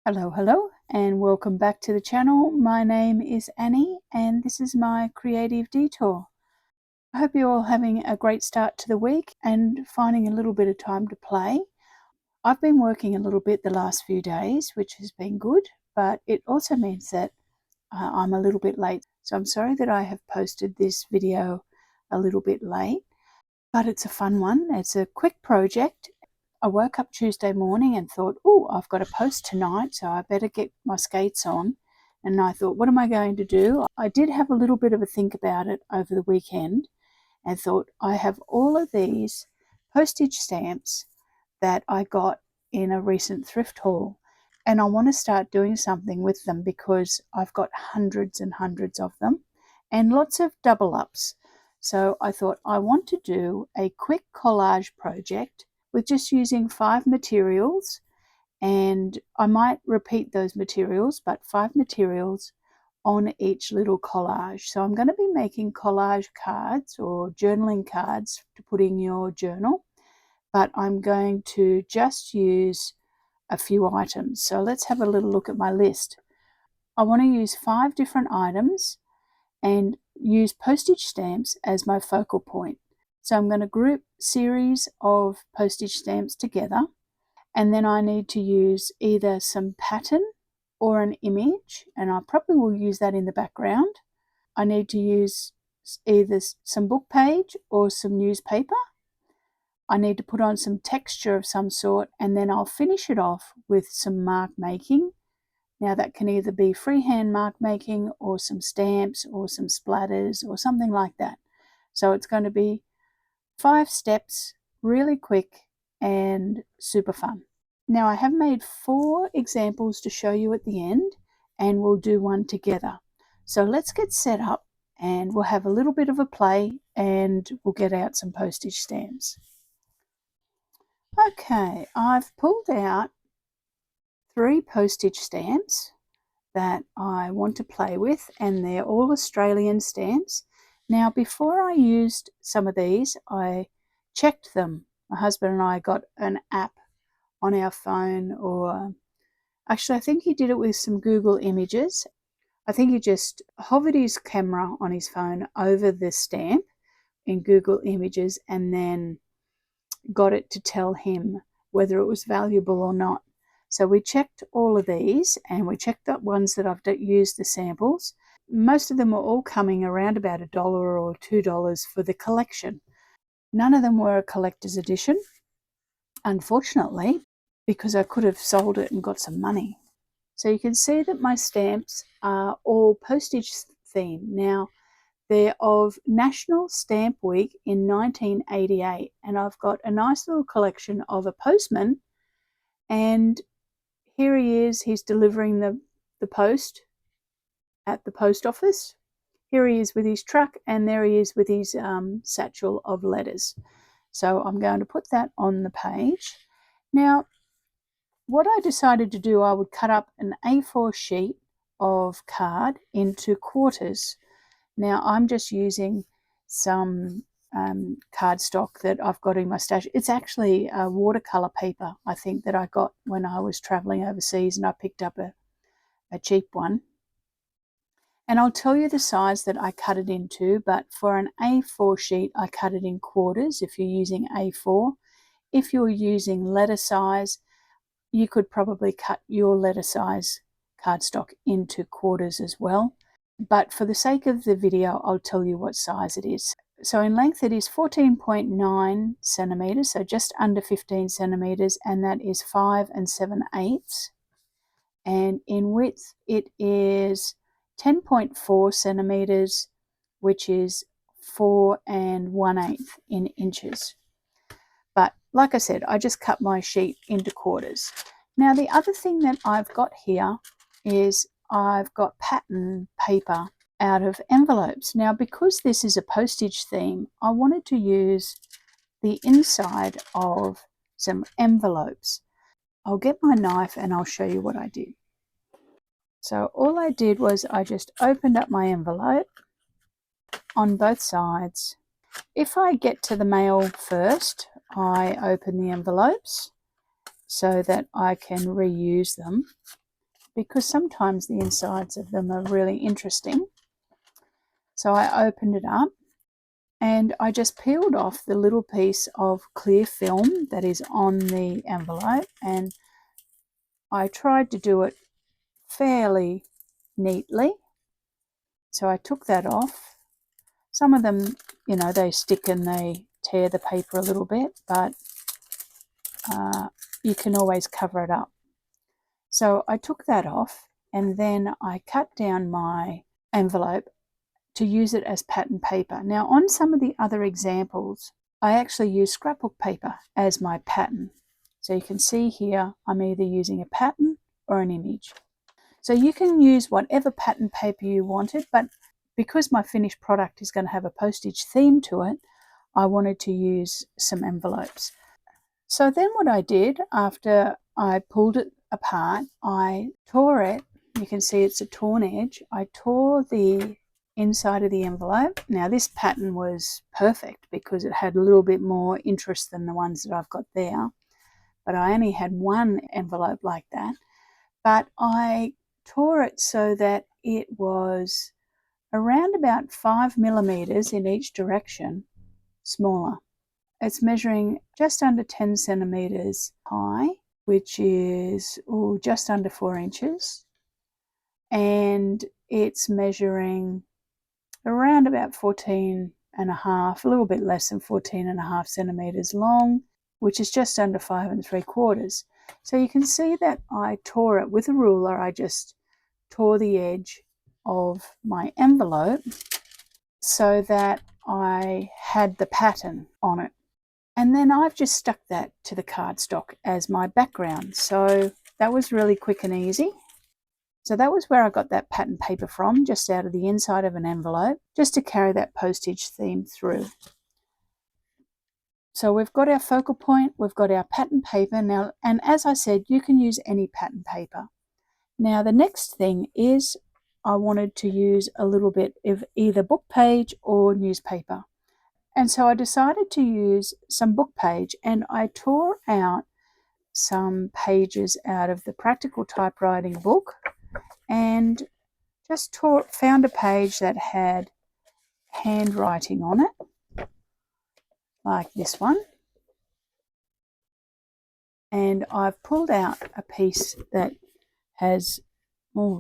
Hello, and welcome back to the channel. My name is Annie, and this is my creative detour. I hope you're all having a great start to the week and finding a little bit of time to play. I've been working a little bit the last few days, which has been good, but it also means that I'm a little bit late. So I'm sorry that I have posted this video a little bit late, but it's a fun one. It's a quick project. I woke up Tuesday morning and thought, oh, I've got a post tonight, so I better get my skates on. And I thought, what am I going to do? I did have a little bit of a think about it over the weekend and thought, I have all of these postage stamps that I got in a recent thrift haul. And I want to start doing something with them because I've got hundreds and hundreds of them and lots of double ups. So I thought I want to do a quick collage project with just using 5 materials, and I might repeat those materials, but 5 materials on each little collage. So I'm going to be making collage cards or journaling cards to put in your journal, but I'm going to just use a few items. So let's have a little look at my list. I want to use 5 different items and use postage stamps as my focal point. So I'm going to group series of postage stamps together, and then I need to use either some pattern or an image, and I probably will use that in the background. I need to use either some book page or some newspaper. I need to put on some texture of some sort, and then I'll finish it off with some mark making. Now that can either be freehand mark making or some stamps or some splatters or something like that. So it's going to be 5 steps, really quick and super fun. Now I have made 4 examples to show you at the end, and we'll do one together. So let's get set up and we'll have a little bit of a play and we'll get out some postage stamps. Okay, I've pulled out 3 postage stamps that I want to play with, and they're all Australian stamps. Now, before I used some of these, I checked them. My husband and I got an app on our phone, or actually, I think he did it with some Google Images. I think he just hovered his camera on his phone over the stamp in Google Images and then got it to tell him whether it was valuable or not. So we checked all of these, and we checked the ones that I've used the samples. Most of them were all coming around about $1 or $2 for the collection. None of them were a collector's edition, unfortunately, because I could have sold it and got some money. So you can see that my stamps are all postage themed. Now, they're of National Stamp Week in 1988, and I've got a nice little collection of a postman, and here he is, he's delivering the post at the post office. Here he is with his truck, and there he is with his satchel of letters. So I'm going to put that on the page. Now, what I decided to do, I would cut up an A4 sheet of card into quarters. Now I'm just using some cardstock that I've got in my stash. It's actually a watercolor paper, I think, that I got when I was traveling overseas, and I picked up a cheap one. And I'll tell you the size that I cut it into, but for an A4 sheet, I cut it in quarters if you're using A4. If you're using letter size, you could probably cut your letter size cardstock into quarters as well. But for the sake of the video, I'll tell you what size it is. So in length, it is 14.9 centimeters, so just under 15 centimeters, and that is 5 7/8. And in width, it is 10.4 centimeters, which is 4 1/8 in inches. But like I said, I just cut my sheet into quarters. Now, the other thing that I've got here is I've got pattern paper out of envelopes. Now, because this is a postage theme, I wanted to use the inside of some envelopes. I'll get my knife and I'll show you what I did. So all I did was I just opened up my envelope on both sides. If I get to the mail first, I open the envelopes so that I can reuse them. because sometimes the insides of them are really interesting. So I opened it up and I just peeled off the little piece of clear film that is on the envelope, and I tried to do it fairly neatly. So I took that off. Some of them, you know, they stick and they tear the paper a little bit, but you can always cover it up. So I took that off, and then I cut down my envelope to use it as pattern paper. Now, on some of the other examples, I actually use scrapbook paper as my pattern. So you can see here, I'm either using a pattern or an image. So you can use whatever pattern paper you wanted, but because my finished product is going to have a postage theme to it, I wanted to use some envelopes. So then what I did, after I pulled it apart, I tore it. You can see it's a torn edge. I tore the inside of the envelope. Now this pattern was perfect because it had a little bit more interest than the ones that I've got there. But I only had one envelope like that. But I tore it so that it was around about 5 millimeters in each direction smaller. It's measuring just under 10 centimeters high, which is just under 4 inches. And it's measuring around about 14 and a half, a little bit less than 14 and a half centimeters long, which is just under 5 3/4. So you can see that I tore it with a ruler. I just tore the edge of my envelope so that I had the pattern on it. And then I've just stuck that to the cardstock as my background. So that was really quick and easy. So that was where I got that pattern paper from, just out of the inside of an envelope, just to carry that postage theme through. So we've got our focal point, we've got our pattern paper now, and as I said, you can use any pattern paper. Now the next thing is I wanted to use a little bit of either book page or newspaper. And so I decided to use some book page, and I tore out some pages out of the Practical Typewriting book and just found a page that had handwriting on it, like this one. And I've pulled out a piece that has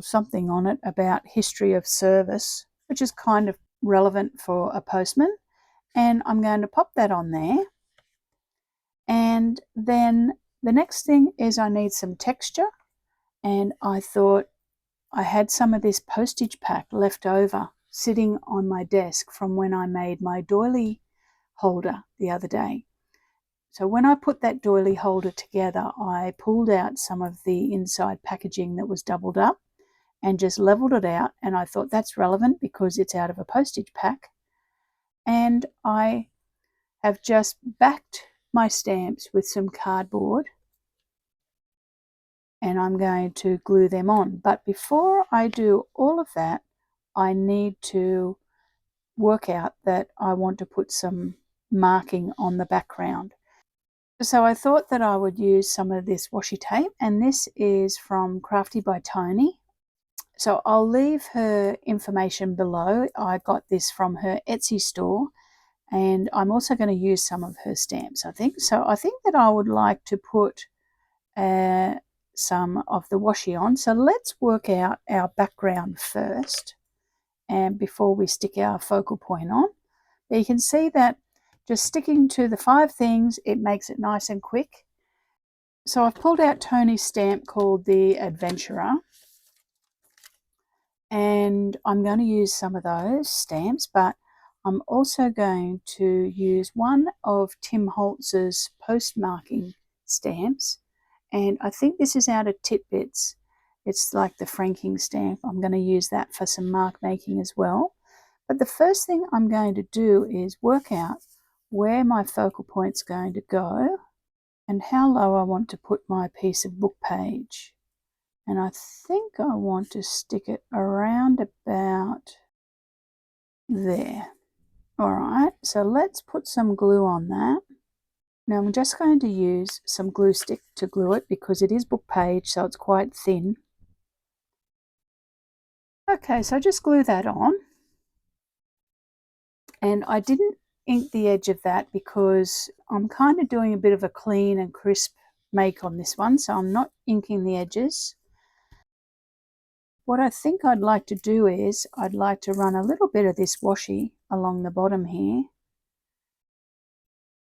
something on it about history of service, which is kind of relevant for a postman. And I'm going to pop that on there. And then the next thing is I need some texture. And I thought I had some of this postage pack left over sitting on my desk from when I made my doily holder the other day. So when I put that doily holder together, I pulled out some of the inside packaging that was doubled up and just leveled it out. And I thought that's relevant because it's out of a postage pack. And I have just backed my stamps with some cardboard, and I'm going to glue them on. But before I do all of that, I need to work out that I want to put some marking on the background. So I thought that I would use some of this washi tape, and this is from Crafty by Toni. So I'll leave her information below. I got this from her Etsy store, and I'm also going to use some of her stamps, I think. So I think that I would like to put some of the washi on. So let's work out our background first, and before we stick our focal point on. But you can see that just sticking to the 5 things, it makes it nice and quick. So I've pulled out Toni's stamp called the Adventurer, and I'm going to use some of those stamps, but I'm also going to use one of Tim Holtz's postmarking stamps, and I think this is out of Titbits. It's like the franking stamp. I'm going to use that for some mark making as well. But the first thing I'm going to do is work out where my focal point's going to go and how low I want to put my piece of book page. And I think I want to stick it around about there. All right, so let's put some glue on that. Now I'm just going to use some glue stick to glue it because it is book page, so it's quite thin. Okay, so I just glue that on, and I didn't ink the edge of that because I'm kind of doing a bit of a clean and crisp make on this one, so I'm not inking the edges. What I think I'd like to do is I'd like to run a little bit of this washi along the bottom here,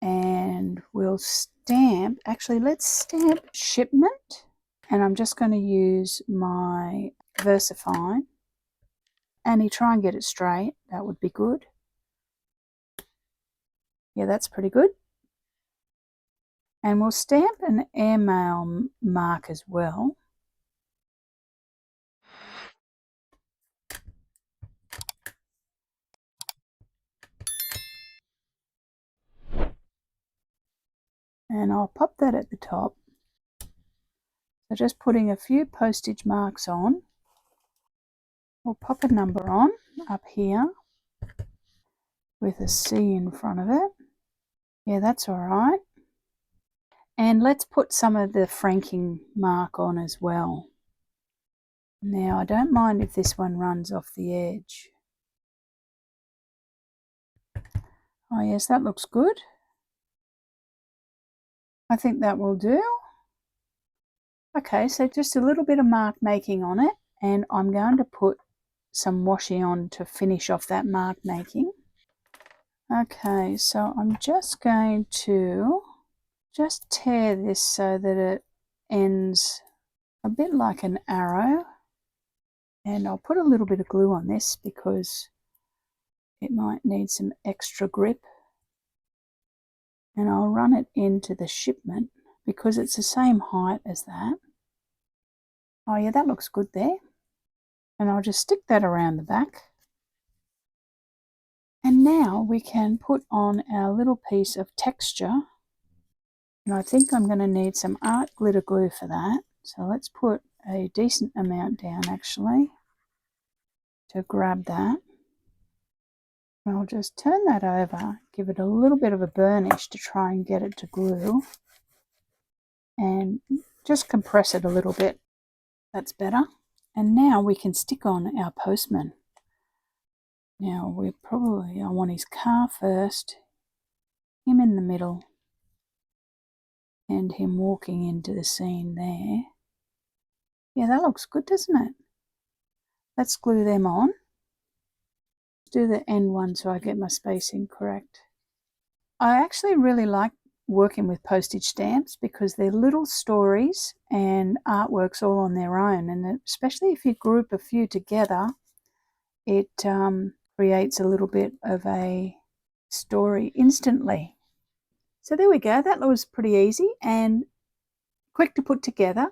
and we'll stamp, actually let's stamp shipment, and I'm just going to use my VersaFine. Annie, try and get it straight, that would be good. Yeah, that's pretty good. And we'll stamp an airmail mark as well. And I'll pop that at the top. So just putting a few postage marks on. We'll pop a number on up here with a C in front of it. Yeah, that's all right. And let's put some of the franking mark on as well. Now, I don't mind if this one runs off the edge. Oh yes, that looks good. I think that will do. Okay, so just a little bit of mark making on it, and I'm going to put some washi on to finish off that mark making. Okay, so I'm just going to just tear this so that it ends a bit like an arrow, and I'll put a little bit of glue on this because it might need some extra grip, and I'll run it into the shipment because it's the same height as that. Oh yeah, that looks good there. And I'll just stick that around the back. And now we can put on our little piece of texture. And I think I'm going to need some art glitter glue for that. So let's put a decent amount down actually to grab that. And I'll just turn that over, give it a little bit of a burnish to try and get it to glue. And just compress it a little bit. That's better. And now we can stick on our postman. Now I want his car first, him in the middle, and him walking into the scene there. Yeah, that looks good, doesn't it? Let's glue them on. Do the end one so I get my spacing correct. I actually really like working with postage stamps because they're little stories and artworks all on their own, and especially if you group a few together, it creates a little bit of a story instantly. So there we go, that was pretty easy and quick to put together,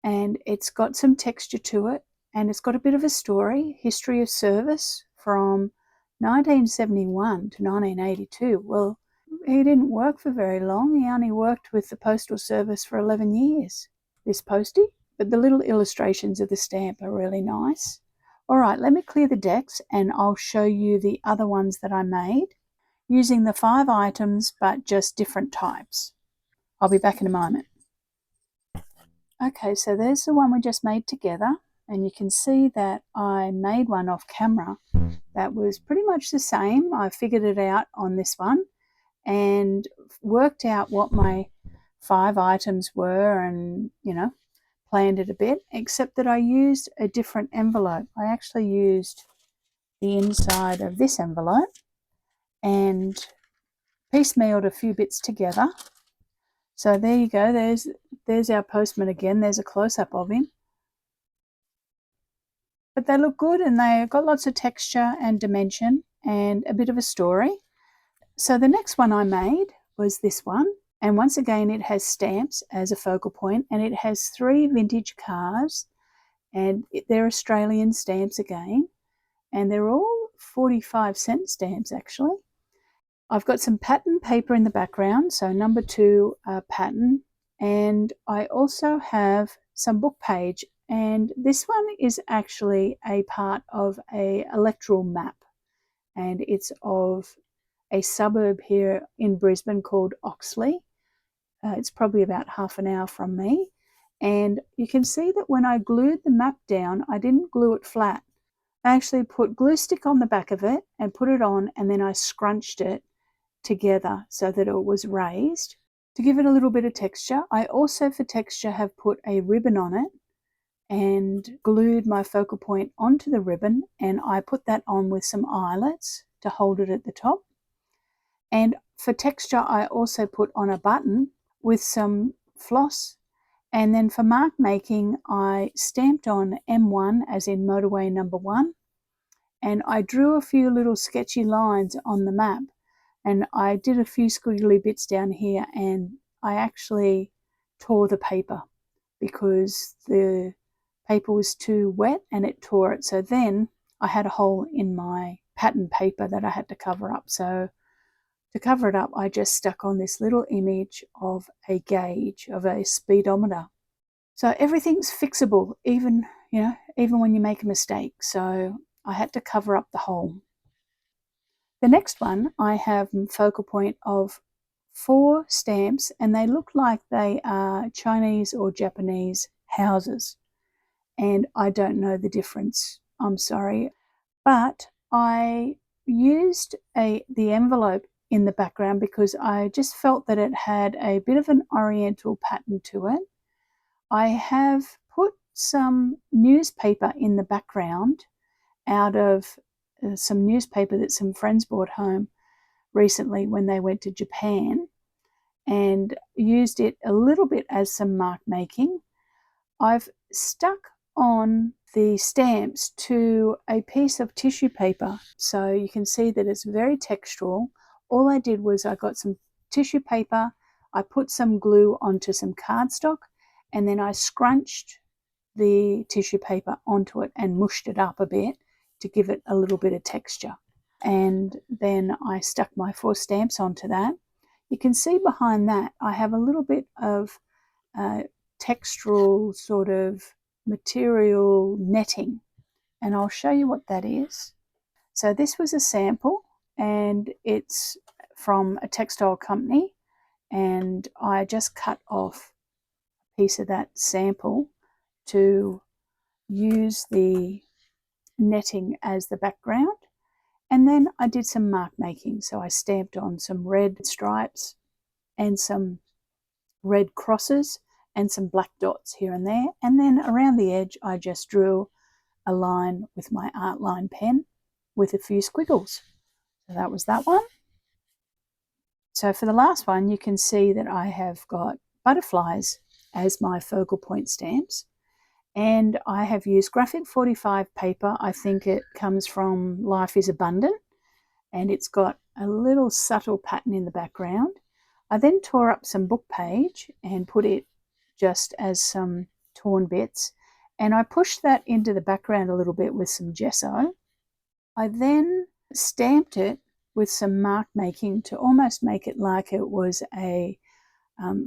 and it's got some texture to it, and it's got a bit of a story, history of service from 1971 to 1982. Well, he didn't work for very long. He only worked with the Postal Service for 11 years, this postie. But the little illustrations of the stamp are really nice. All right, let me clear the decks and I'll show you the other ones that I made using the 5 items, but just different types. I'll be back in a moment. Okay, so there's the one we just made together, and you can see that I made one off camera that was pretty much the same. I figured it out on this one and worked out what my 5 items were and, planned it a bit, except that I used a different envelope. I actually used the inside of this envelope and piecemealed a few bits together. So there you go, there's our postman again. There's a close-up of him. But they look good and they've got lots of texture and dimension and a bit of a story. So the next one I made was this one. And once again, it has stamps as a focal point, and it has 3 vintage cars, and they're Australian stamps again, and they're all 45-cent stamps actually. I've got some pattern paper in the background, so number 2 pattern, and I also have some book page, and this one is actually a part of a electoral map, and it's of a suburb here in Brisbane called Oxley. It's probably about half an hour from me, and you can see that when I glued the map down, I didn't glue it flat. I actually put glue stick on the back of it and put it on, and then I scrunched it together so that it was raised to give it a little bit of texture. I also, for texture, have put a ribbon on it and glued my focal point onto the ribbon, and I put that on with some eyelets to hold it at the top. And for texture, I also put on a button with some floss. And then for mark making, I stamped on M1, as in motorway number 1, and I drew a few little sketchy lines on the map, and I did a few squiggly bits down here, and I actually tore the paper because the paper was too wet and it tore it. So then I had a hole in my pattern paper that I had to cover up. So to cover it up, I just stuck on this little image of a gauge, of a speedometer. So everything's fixable, even when you make a mistake. So I had to cover up the hole. The next one, I have a focal point of 4 stamps, and they look like they are Chinese or Japanese houses. And I don't know the difference, I'm sorry. But I used the envelope in the background because I just felt that it had a bit of an oriental pattern to it. I have put some newspaper in the background out of some newspaper that some friends brought home recently when they went to Japan, and used it a little bit as some mark making. I've stuck on the stamps to a piece of tissue paper, so you can see that it's very textural. All I did was I got some tissue paper, I put some glue onto some cardstock, and then I scrunched the tissue paper onto it and mushed it up a bit to give it a little bit of texture. And then I stuck my 4 stamps onto that. You can see behind that I have a little bit of textural sort of material netting, and I'll show you what that is. So this was a sample, and it's from a textile company, and I just cut off a piece of that sample to use the netting as the background. And then I did some mark making, so I stamped on some red stripes and some red crosses and some black dots here and there, and then around the edge I just drew a line with my art line pen with a few squiggles. So that was that one. So for the last one, you can see that I have got butterflies as my focal point stamps, and I have used graphic 45 paper. I think it comes from Life is Abundant, and it's got a little subtle pattern in the background. I then tore up some book page and put it just as some torn bits, and I pushed that into the background a little bit with some gesso. I then stamped it with some mark making to almost make it like it was a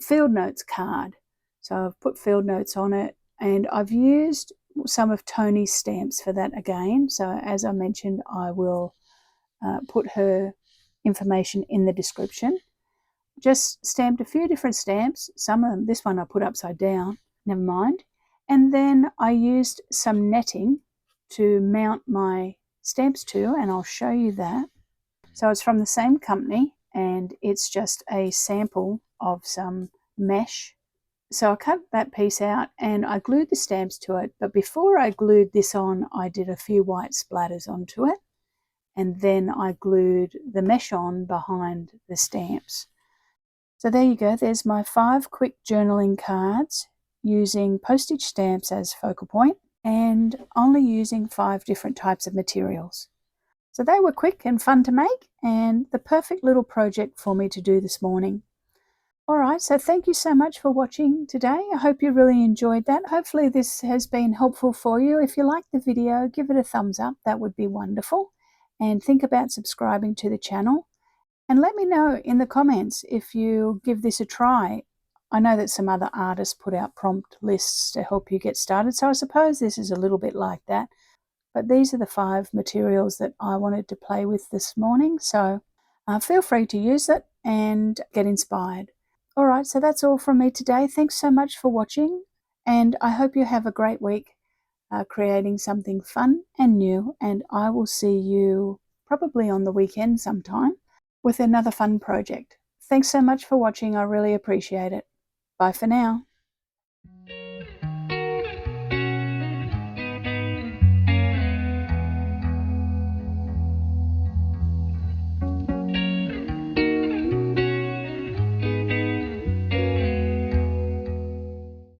field notes card. So I've put field notes on it, and I've used some of Toni's stamps for that again. So as I mentioned, I will put her information in the description. Just stamped a few different stamps. Some of them, this one I put upside down, never mind. And then I used some netting to mount my stamps to, and I'll show you that. So it's from the same company, and it's just a sample of some mesh. So I cut that piece out and I glued the stamps to it, but before I glued this on, I did a few white splatters onto it, and then I glued the mesh on behind the stamps. So there you go, there's my 5 quick journaling cards using postage stamps as focal point and only using 5 different types of materials. So they were quick and fun to make, and the perfect little project for me to do this morning. Alright, so thank you so much for watching today. I hope you really enjoyed that. Hopefully this has been helpful for you. If you liked the video, give it a thumbs up, that would be wonderful. And think about subscribing to the channel. And let me know in the comments if you give this a try. I know that some other artists put out prompt lists to help you get started, so I suppose this is a little bit like that. But these are the 5 materials that I wanted to play with this morning, so feel free to use it and get inspired. Alright, so that's all from me today. Thanks so much for watching, and I hope you have a great week. creating something fun and new, and I will see you probably on the weekend sometime with another fun project. Thanks so much for watching. I really appreciate it. Bye for now.